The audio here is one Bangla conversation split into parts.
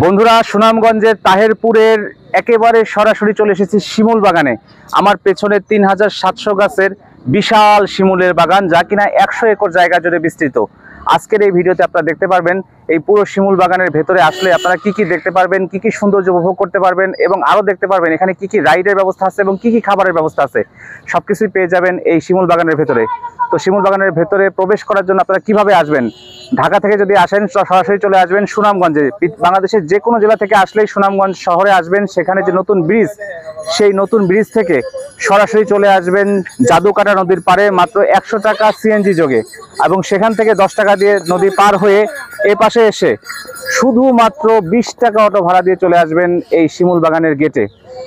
বন্ধুরা, সুনামগঞ্জের তাহেরপুরের একেবারে সরাসরি চলে এসেছি শিমুল বাগানে। আমার পেছনে 3700 গাছের বিশাল শিমুলের বাগান, যা কিনা 100 একর জায়গা জুড়ে বিস্তৃত। আজকের এই ভিডিওতে আপনারা দেখতে পারবেন এই পুরো শিমুল বাগানের ভেতরে আসলে আপনারা কি কি দেখতে পারবেন, কি কি সৌন্দর্য উপভোগ করতে পারবেন, এবং আরও দেখতে পারবেন এখানে কি কি রাইডের ব্যবস্থা আছে এবং কি কি খাবারের ব্যবস্থা আছে। সবকিছুই পেয়ে যাবেন এই শিমুল বাগানের ভেতরে। তো শিমুল বাগানের ভেতরে প্রবেশ করার জন্য আপনারা কিভাবে আসবেন? ঢাকা থেকে যদি আসেন সরাসরি চলে আসবেন সুনামগঞ্জে। বাংলাদেশের যে কোনো জেলা থেকে আসলেই সুনামগঞ্জ শহরে আসবেন। সেখানে যে নতুন ব্রিজ, সেই নতুন ব্রিজ থেকে সরাসরি চলে আসবেন জাদুকাটা নদীর পাড়ে মাত্র 100 টাকা সিএনজি যোগে, এবং সেখান থেকে 10 টাকা দিয়ে নদী পার হয়ে এ পাশে এসে শুধুমাত্র 20 টাকা অটো ভাড়া দিয়ে চলে আসবেন এই শিমুল বাগানের গেটে।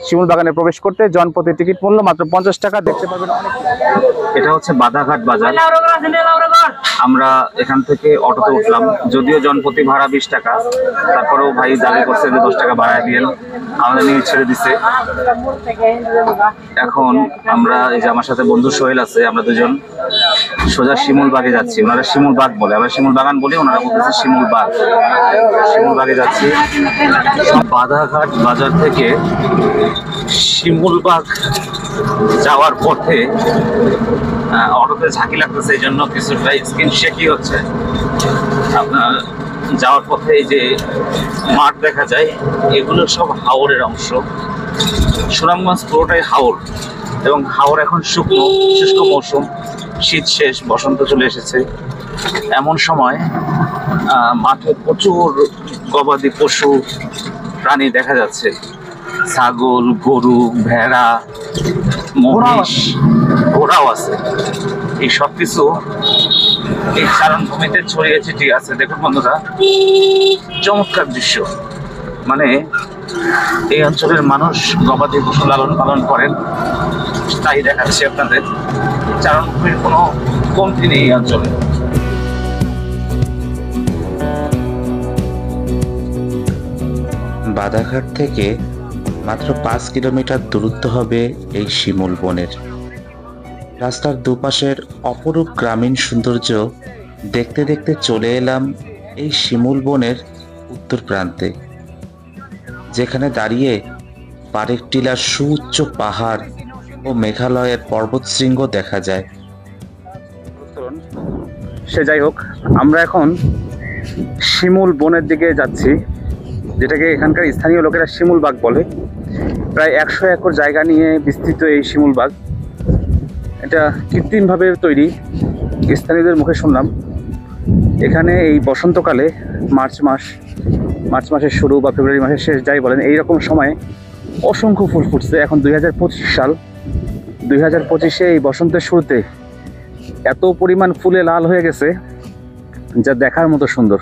শিমুল বাগানে প্রবেশ করতে জনপ্রতি টিকিট মূল্য মাত্র 50 টাকা। দেখতে পাবেন এটা হচ্ছে বাধাঘাট বাজার। আমরা এখান থেকে অটোতে উঠলাম, যদিও জনপ্রতি ভাড়া 20 টাকা, তারপরেও ভাই দাবি করছে যে 10 টাকা ভাড়া দিয়েন, আমাদের নিয়ে ছেড়ে দিছে। এখন আমরা এই যে আমার সাথে বন্ধু সোহেল আছে, আমরা দুজন সোজা শিমুল বাগে যাচ্ছি। ওনারা শিমুল বাগ বলে, আমরা শিমুল বাগান বলি, ওনারা বলতেছে শিমুল বাগ। শিমুল বাগে যাচ্ছি। বাধাঘাট বাজার থেকে শিমুল বাগ যাওয়ার পথে অটোতে ঝাঁকি লাগতেছে, এই জন্য কিছুটা স্কিন শেকি হচ্ছে। আপনার যাওয়ার পথে এই যে মাঠ দেখা যায়, এগুলো সব হাওরের অংশ। সুনামগঞ্জ পুরোটাই হাওর, এবং হাওর এখন শুকনো, শুষ্ক মৌসুম, শীত শেষ, বসন্ত চলে এসেছে। এমন সময় মাঠে প্রচুর গবাদি পশু প্রাণী দেখা যাচ্ছে। ছাগল, গরু, ভেড়া, মহিষ, ঘোড়াও আছে। এই সব কিছু এই চারণভূমিতে ছড়িয়ে ছিটিয়ে আছে। দেখুন বন্ধুরা, চমৎকার দৃশ্য। মানে এই অঞ্চলের মানুষ গবাদি পশু লালন পালন করেন, তাই দেখাচ্ছি আপনাদের। চারণভূমির কোনো কমতি নেই এই অঞ্চলে। বাধাঘাট থেকে মাত্র 5 কিলোমিটার দূরত্ব হবে এই শিমুল বনের। রাস্তার দুপাশের অপরূপ গ্রামীণ সৌন্দর্য দেখতে দেখতে চলে এলাম এই শিমুল বনের উত্তর প্রান্তে, যেখানে দাঁড়িয়ে পারেক টিলার সুউচ্চ পাহাড় ও মেঘালয়ের পর্বতশৃঙ্গ দেখা যায়। সে যাই হোক, আমরা এখন শিমুল বনের দিকে যাচ্ছি, যেটাকে এখানকার স্থানীয় লোকেরা শিমুল বাগ বলে। প্রায় 100 একর জায়গা নিয়ে বিস্তৃত এই শিমুল বাগ। এটা কৃত্রিমভাবে তৈরি, স্থানীয়দের মুখে শুনলাম। এখানে এই বসন্তকালে মার্চ মাসের শুরু বা ফেব্রুয়ারি মাসের শেষ, যাই বলেন, এইরকম সময়ে অসংখ্য ফুল ফুটছে। এখন 2025 সাল, 2025-এ এই বসন্তের শুরুতে এত পরিমাণ ফুলে লাল হয়ে গেছে, যা দেখার মতো সুন্দর।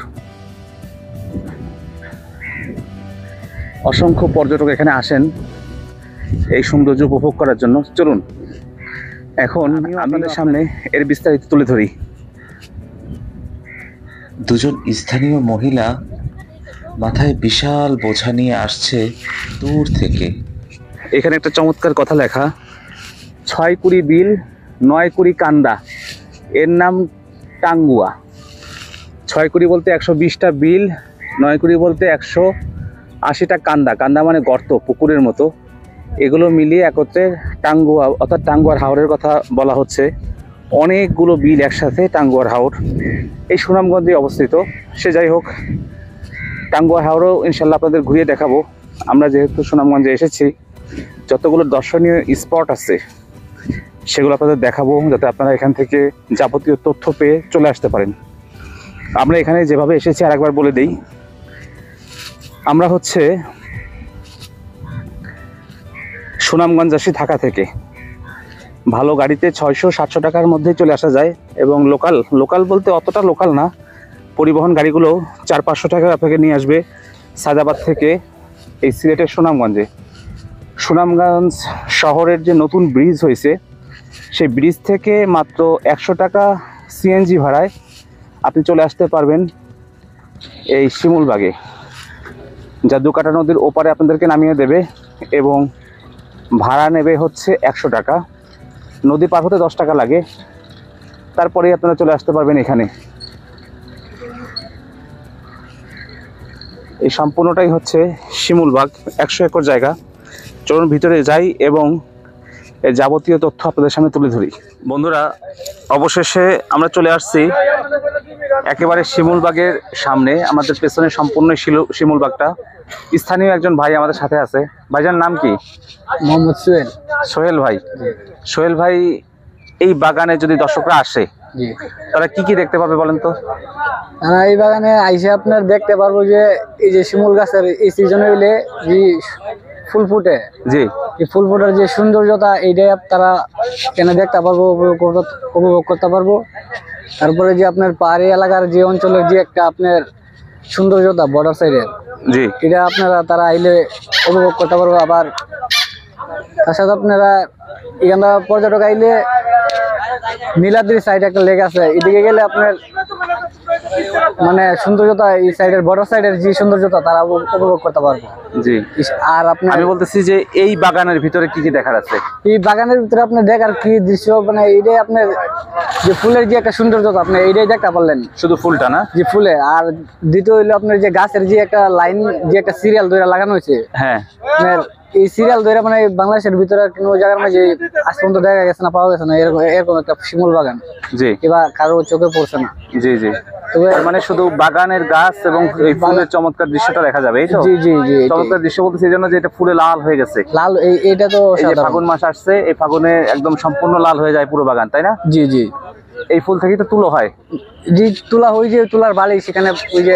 অসংখ্য পর্যটক এখানে আসেন এই সৌন্দর্য উপভোগ করার জন্য। চলুন এখন আপনাদের সামনে এর বিস্তারিত তুলে ধরি। দুজন স্থানীয় মহিলা মাথায় বিশাল বোঝা নিয়ে আসছে দূর থেকে। এখানে একটা চমৎকার কথা লেখা, 6 কুড়ি বিল 9 কুড়ি কান্দা, এর নাম টাঙ্গুয়া। 6 কুড়ি বলতে 120টা বিল, 9 কুড়ি বলতে 180টা কান্দা। কান্দা মানে গর্ত, পুকুরের মতো। এগুলো মিলিয়ে একত্রে টাঙ্গুয়া, অর্থাৎ টাঙ্গুয়ার হাওরের কথা বলা হচ্ছে। অনেকগুলো বিল একসাথে টাঙ্গুয়ার হাওর, এই সুনামগঞ্জে অবস্থিত। সে যাই হোক, টাঙ্গুয়ার হাওরও ইনশাল্লাহ আপনাদের ঘুরিয়ে দেখাবো। আমরা যেহেতু সুনামগঞ্জে এসেছি, যতগুলো দর্শনীয় স্পট আছে সেগুলো আপনাদের দেখাবো, যাতে আপনারা এখান থেকে যাবতীয় তথ্য পেয়ে চলে আসতে পারেন। আমরা এখানে যেভাবে এসেছি আরেকবার বলে দিই, আমরা হচ্ছে সুনামগঞ্জ আসি ঢাকা থেকে। ভালো গাড়িতে 600-700 টাকার মধ্যেই চলে আসা যায়, এবং লোকাল বলতে অতটা লোকাল না, পরিবহন গাড়িগুলো 400-500 টাকা আপনাকে নিয়ে আসবে সায়দাবাদ থেকে এই সিলেটের সুনামগঞ্জে। সুনামগঞ্জ শহরের যে নতুন ব্রিজ হয়েছে, সেই ব্রিজ থেকে মাত্র 100 টাকা সিএনজি ভাড়ায় আপনি চলে আসতে পারবেন এই শিমুল বাগে। জাদুকাটা নদীর ওপারে আপনাদেরকে নামিয়ে দেবে, এবং ভাড়া নেবে হচ্ছে 100 টাকা। নদী পার হতে 10 টাকা লাগে, তারপরেই আপনারা চলে আসতে পারবেন এখানে। এই সম্পূর্ণটাই হচ্ছে শিমুল বাগ, 100 একর জায়গা। চলুন ভিতরে যাই এবং এর যাবতীয় তথ্য আপনাদের সামনে তুলে ধরি। বন্ধুরা, অবশেষে আমরা চলে আসছি একেবারে শিমুল বাগের সামনে। আমাদের পেছনে সম্পূর্ণ শিমুল বাগটা। স্থানীয় একজন ভাই আমাদের সাথে আছে। ভাইজান নাম কি? মোহাম্মদ সোহেল। সোহেল ভাই। সোহেল ভাই, এই বাগানে যদি দর্শকরা আসে জি, তারা কি কি দেখতে পাবে বলেন তো? এই বাগানে আইসে আপনার দেখতে পারবো যে এই যে শিমুল গাছের এই সিজনে হইলে যে ফুল ফুটে, জি এই ফুল ফুটার যে সৌন্দর্যতা এইটাই তারা কেন দেখতে পারবো, উপভোগ করতে পারবো। তারপরে যে আপনার পাহাড়ি এলাকার যে অঞ্চলের যে একটা আপনার সৌন্দর্যতা বর্ডার সাইডের, জি এটা আপনারা তারা আইলে উপভোগ করতে পারবো। আবার তার সাথে আপনারা এখানটা পর্যটক আইলে নীলাদ্রি সাইড একটা লেক আছে, এদিকে গেলে আপনার মানে সৌন্দর্যতা এই সাইডের বর্ডার সাইডের যে সৌন্দর্যতা তারা উপভোগ করতে পারবে। জি। আর আপনার আমি বলতেছি যে এই বাগানের ভিতরে কি কি দেখার আছে? এই বাগানের ভিতরে আপনি দেখার কি দৃশ্য, মানে এইটাই আপনার যে ফুলের যে একটা সৌন্দর্যতা আপনি এইটাই দেখতে পারলেন, শুধু ফুলটা না? যে ফুলে। আর দ্বিতীয় হইলো আপনার যে গাছের যে একটা লাইন, যে একটা সিরিয়াল ধরে লাগানো হয়েছে, হ্যাঁ, আপনার এই সিরিয়াল ধরে মানে বাংলাদেশের ভিতরে কোনো জায়গার মাঝে আজ পর্যন্ত দেখা গেছে না, পাওয়া গেছে না এরকম একটা শিমুল বাগান। জি এবার কারো চোখে পড়ছে না। জি জি। তবে তার মানে শুধু বাগানের গাছ এবং এই ফুলের চমৎকার দৃশ্যটা দেখা যাবে, এই তো? জি জি জি, চমৎকার দৃশ্য বলতে সেই জন্য যে এটা ফুলে লাল হয়ে গেছে। লাল এইটা তো এই যে সাধারণ। ফাগুন মাস আসছে, এই ফাগুনে একদম সম্পূর্ণ লাল হয়ে যায় পুরো বাগান, তাই না? জি জি এই ফুল থেকেই তো তুলো হয়। জি, তুলা ওই যে তুলার বালিশ সেখানে ওই যে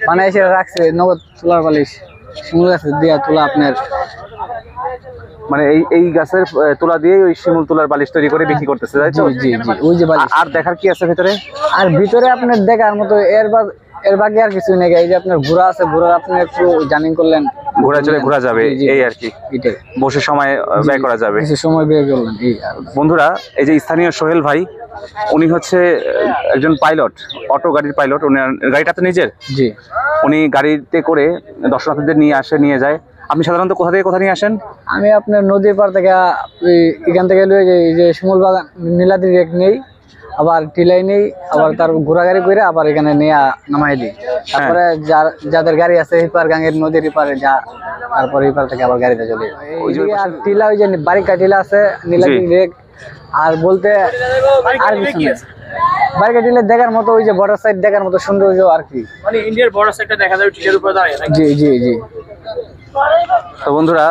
বানায় এসে রাখছে, নগদ তুলার বালিশ শিমুল গাছে দিয়া তুলা আপনার। মানে এই গাছের তুলা দিয়ে ওই শিমুল তুলার বালিশ তৈরি করে বিক্রি করতেছে, তাই জি তো? জি জি, ওই যে বালিশ। আর দেখার কি আছে ভিতরে? আর ভিতরে আপনার দেখার মতো এর বাকি আর কিছু নেই। এই যে আপনার ঘোড়া আছে, ঘোড়া আপনি একটু জার্নি করলেন, ঘোড়া চড়ে ঘোরা যাবে, জি, জি। এই আর কি। এটাই বসে সময় ব্যয় করা যাবে। কিছু সময় বের করলেন এই আর। বন্ধুরা, এই যে স্থানীয় সোহেল ভাই, উনি হচ্ছে একজন পাইলট, অটো গাড়ির পাইলট। উনি গাড়িটা তো নিজের, জি, উনি গাড়িতে করে দর্শনার্থীদের নিয়ে যায়। আপনি সাধারণত কোথা থেকে কোথা নিয়ে আসেন? আমি আপনার নদীর পার থেকে এখান থেকে লয়ে যাই, এই যে শিমুল বাগান নীলাদ্রি রেক নেই, আবার টিলাই নেই, আবার তার ঘোড়া গাড়ি করে আবার এখানে নিয়ে নামাই দিই। তারপরে যাদের গাড়ি আছে এই পার গাঙ্গের নদীর পারে যা, তারপরে এই পার থেকে আবার গাড়িতে চলে যায়। আর টিলা ওই যে বারিকা টিলা আছে, নীলাদ্রি রেক। আর বলতে আর কিছু নেই। বারিকা টিলা দেখার মতো, ওই যে বর্ডার সাইড দেখার মতো সৌন্দর্য আর কি, মানে ইন্ডিয়ার বর্ডার সাইডটা দেখা যাবে টিলার উপরে দাঁড়িয়ে। জি জি জি। তো বন্ধুরা,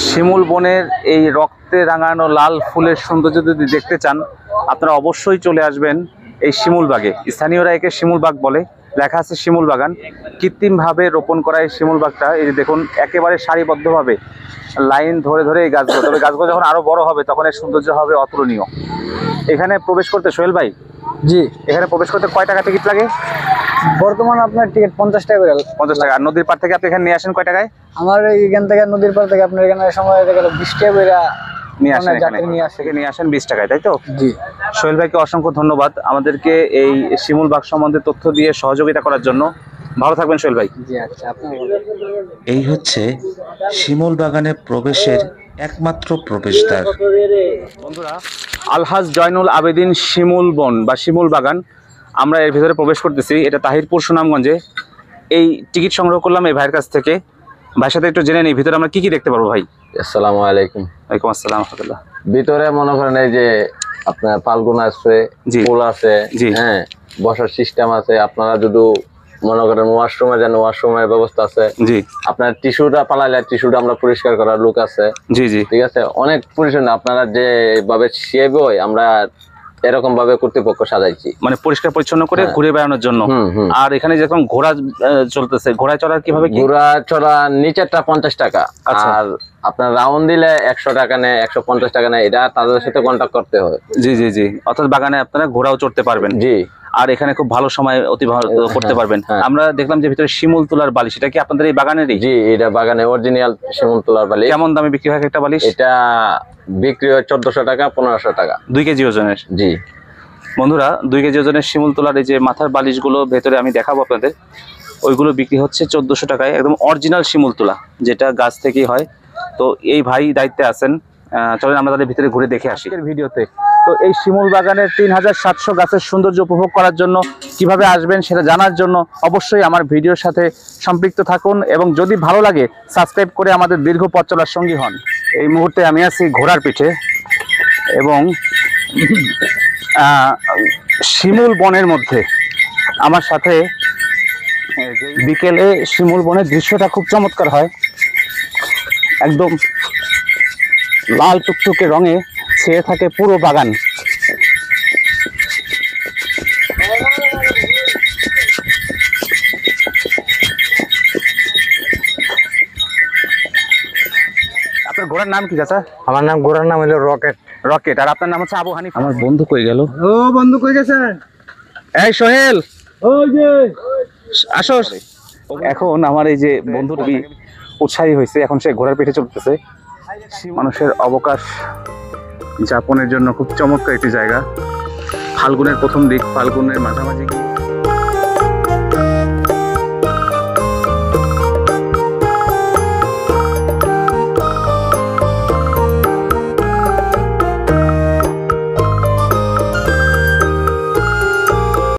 শিমুল বনের এই রক্তে রাঙানো লাল ফুলের সৌন্দর্য যদি দেখতে চান, আপনারা অবশ্যই চলে আসবেন এই শিমুল বাগে। স্থানীয়রা একে শিমুল বাগ বলে, লেখা আছে শিমুল বাগান। কৃত্রিমভাবে রোপণ করা এই শিমুল বাগটা, এই যে দেখুন একেবারে সারিবদ্ধভাবে লাইন ধরে ধরে এই গাছগুলো। তবে গাছগুলো যখন আরো বড় হবে তখন এর সৌন্দর্য হবে অতুলনীয়। এখানে প্রবেশ করতে, সোহেল ভাই, জি, এখানে প্রবেশ করতে কয় টাকা টিকিট লাগে? বর্তমান আপনার টিকিট 50 টাকা করে। 50 টাকা। আর নদীর পার থেকে আপনি এখানে নিয়ে আসেন কয় টাকায়? আমার এখান থেকে নদীর পার থেকে আপনার এখানে সময় দেখা গেল 20 টাকা করে নিয়ে আসেন, এখানে নিয়ে আসে। থেকে নিয়ে আসেন 20 টাকায়, তাই তো? জি, সোহেল ভাইকে অসংখ্য ধন্যবাদ আমাদেরকে এই শিমুল বাগ সম্বন্ধে তথ্য দিয়ে সহযোগিতা করার জন্য। ভালো থাকবেন সোহেল ভাই। জি, আচ্ছা আপনি এই হচ্ছে শিমুল বাগানে প্রবেশের একমাত্র প্রবেশদ্বার। বন্ধুরা, আলহাজ জয়নুল আবেদিন শিমুল বন বা শিমুল বাগান, আমরা এর ভিতরে প্রবেশ করতেছি। এটা তাহিরপুর সুনামগঞ্জে। এই টিকিট সংগ্রহ করলাম এই ভাইয়ের কাছ থেকে। ভাইয়ের সাথে একটু জেনে নিই ভিতরে আমরা কি কি দেখতে পারবো ভাই। আসসালামু আলাইকুম। ওয়ালাইকুম আসসালাম রাহমাতুল্লাহ। ভিতরে মনে করেন এই যে আপনার ফাল্গুন আছে, জি। ফুল আছে, জি। হ্যাঁ, বসার সিস্টেম আছে। আপনারা যদি মনে করেন ওয়াশরুমে যান, ওয়াশরুমের ব্যবস্থা আছে। জি আপনার টিস্যুটা পালাইলে টিস্যুটা আমরা পরিষ্কার করার লোক আছে, জি জি ঠিক আছে। অনেক পরিচ্ছন্ন আপনারা যেভাবে সেবই আমরা এরকম ভাবে কর্তৃপক্ষ সাজাইছি, মানে পরিষ্কার পরিচ্ছন্ন করে হ্যাঁ। ঘুরে বেড়ানোর জন্য। হুম হুম। আর এখানে যখন ঘোড়া চলতেছে, ঘোড়ায় চড়ার কিভাবে কি? ঘোড়া চড়া নিচেরটা 50 টাকা, আচ্ছা। আর আপনার রাউন্ড দিলে 100 টাকা নেয়, 150 টাকা নেয়। এটা তাদের সাথে কন্ট্যাক্ট করতে হয়। জি জি জি। অর্থাৎ বাগানে আপনারা ঘোড়াও চড়তে পারবেন। জি। আর এখানে খুব ভালো সময় অতিবাহিত করতে পারবেন। হ্যাঁ। আমরা দেখলাম যে ভিতরে শিমুল তুলার বালিশ, এটা কি আপনাদের এই বাগানেরই? জি, এটা বাগানে অরিজিনাল শিমুল তুলার বালি। কেমন দামে বিক্রি হয় একটা বালিশ? এটা বিক্রি হয় 1400 টাকা, 1500 টাকা। 2 কেজি ওজনের। জি। বন্ধুরা, 2 কেজি ওজনের শিমুল তোলার এই যে মাথার বালিশগুলো ভেতরে আমি দেখাবো আপনাদের, ওইগুলো বিক্রি হচ্ছে 1400 টাকায়। একদম অরিজিনাল শিমুল তোলা, যেটা গাছ থেকেই হয়। তো এই ভাই দায়িত্বে আছেন। চলেন আমরা তাদের ভিতরে ঘুরে দেখে আসি। ভিডিওতে তো এই শিমুল বাগানের 3700 গাছের সৌন্দর্য উপভোগ করার জন্য কিভাবে আসবেন সেটা জানার জন্য অবশ্যই আমার ভিডিওর সাথে সম্পৃক্ত থাকুন, এবং যদি ভালো লাগে সাবস্ক্রাইব করে আমাদের দীর্ঘ পথ চলার সঙ্গী হন। এই মুহূর্তে আমি আছি ঘোড়ার পিঠে, এবং শিমুল বনের মধ্যে আমার সাথে বিকেলে শিমুল বনের দৃশ্যটা খুব চমৎকার হয়। একদম লাল টুকটুকে রঙে ছেয়ে থাকে পুরো বাগান। আপনার ঘোড়ার নাম কি চাচা? আমার নাম ঘোড়ার নাম হলো রকেট। রকেট। আর আপনার নাম হচ্ছে আবু হানিফ। আমার বন্ধু কই গেল? ও বন্ধু কই গেছেন? এই সোহেল, ওই যে আসো। এখন আমার এই যে বন্ধু খুবই উৎসাহী হয়েছে, এখন সে ঘোড়ার পিঠে চলতেছে। মানুষের অবকাশ যাপনের জন্য খুব চমৎকার একটি জায়গা। ফাল্গুনের প্রথম দিক, ফাল্গুনের মাঝামাঝি গিয়ে